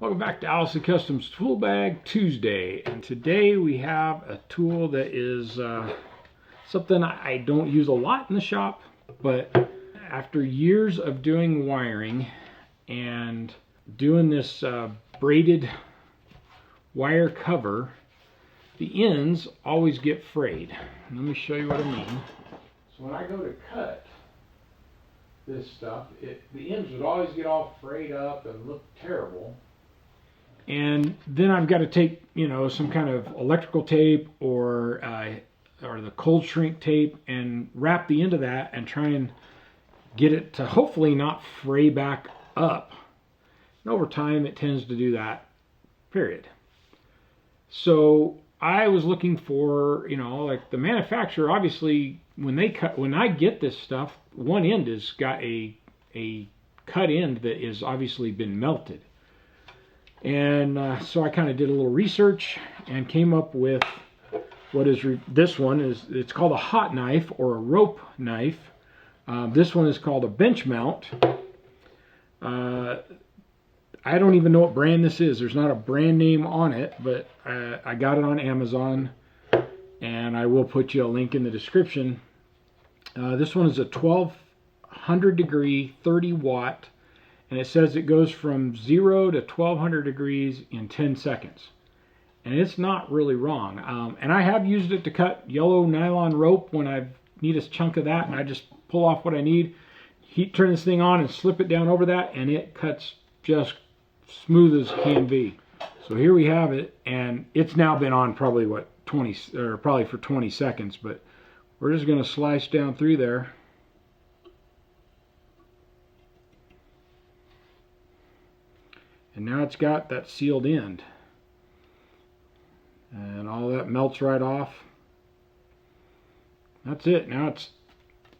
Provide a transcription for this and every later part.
Welcome back to Allison Customs Tool Bag Tuesday, and today we have a tool that is something I don't use a lot in the shop, but after years of doing wiring and doing this braided wire cover, the ends always get frayed. Let me show you what I mean. So when I go to cut this stuff, the ends would always get all frayed up and look terrible. And then I've got to take, some kind of electrical tape or the cold shrink tape and wrap the end of that and try and get it to hopefully not fray back up. And over time, it tends to do that, period. So I was looking for, like the manufacturer, obviously, when I get this stuff, one end has got a cut end that is obviously been melted. And so I kind of did a little research and came up with what is this one is, it's called a hot knife or a rope knife. This one is called a bench mount. I don't even know what brand this is. There's not a brand name on it, but I got it on Amazon, and I will put you a link in the description. This one is a 1200 degree 30 watt, and it says it goes from 0 to 1200 degrees in 10 seconds. And it's not really wrong. And I have used it to cut yellow nylon rope when I need a chunk of that, and I just pull off what I need, turn this thing on and slip it down over that, and it cuts just smooth as can be. So here we have it, and it's now been on probably probably for 20 seconds, but we're just going to slice down through there. And now it's got that sealed end. And all that melts right off. That's it. Now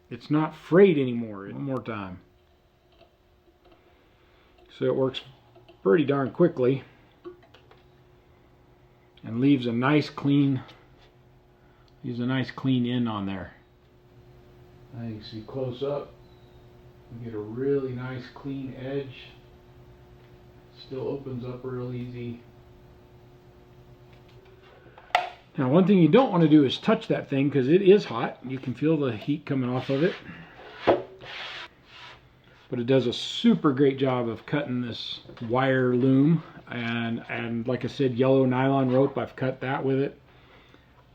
it's not frayed anymore. One more time. So it works pretty darn quickly and leaves a nice clean end on there. Now you can see close up, you get a really nice clean edge. Still opens up real easy. Now one thing you don't want to do is touch that thing because it is hot. You can feel the heat coming off of it. But it does a super great job of cutting this wire loom. And like I said, yellow nylon rope, I've cut that with it.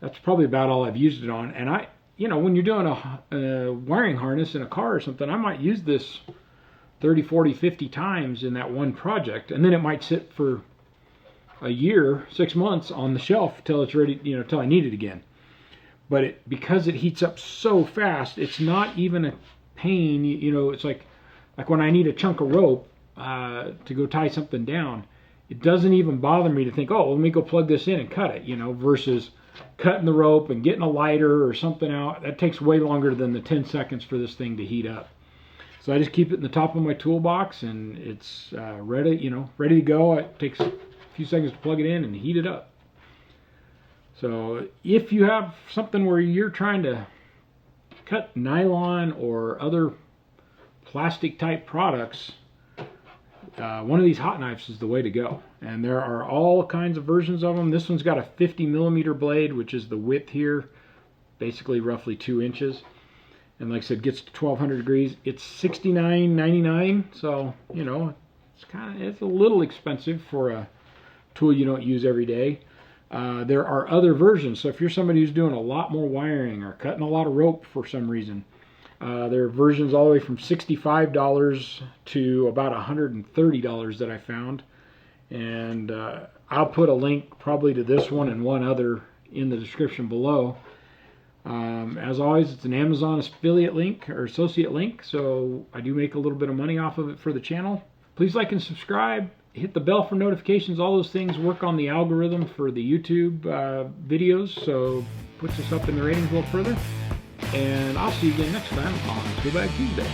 That's probably about all I've used it on. And when you're doing a wiring harness in a car or something, I might use this 30, 40, 50 times in that one project, and then it might sit for a year, 6 months on the shelf till it's ready, till I need it again. But because it heats up so fast, it's not even a pain. It's like when I need a chunk of rope to go tie something down, it doesn't even bother me to think, oh, let me go plug this in and cut it, versus cutting the rope and getting a lighter or something out. That takes way longer than the 10 seconds for this thing to heat up. So I just keep it in the top of my toolbox, and it's ready to go. It takes a few seconds to plug it in and heat it up. So if you have something where you're trying to cut nylon or other plastic type products, one of these hot knives is the way to go. And there are all kinds of versions of them. This one's got a 50 millimeter blade, which is the width here, basically roughly 2 inches. And like I said, gets to 1200 degrees. It's $69.99, so it's a little expensive for a tool you don't use every day. There are other versions, so if you're somebody who's doing a lot more wiring or cutting a lot of rope for some reason, there are versions all the way from $65 to about $130 that I found. And I'll put a link probably to this one and one other in the description below. As always, it's an Amazon affiliate link or associate link, so I do make a little bit of money off of it for the channel. Please like and subscribe, hit the bell for notifications. All those things work on the algorithm for the YouTube videos, so puts us up in the ratings a little further. And I'll see you again next time on Tool Bag Tuesday.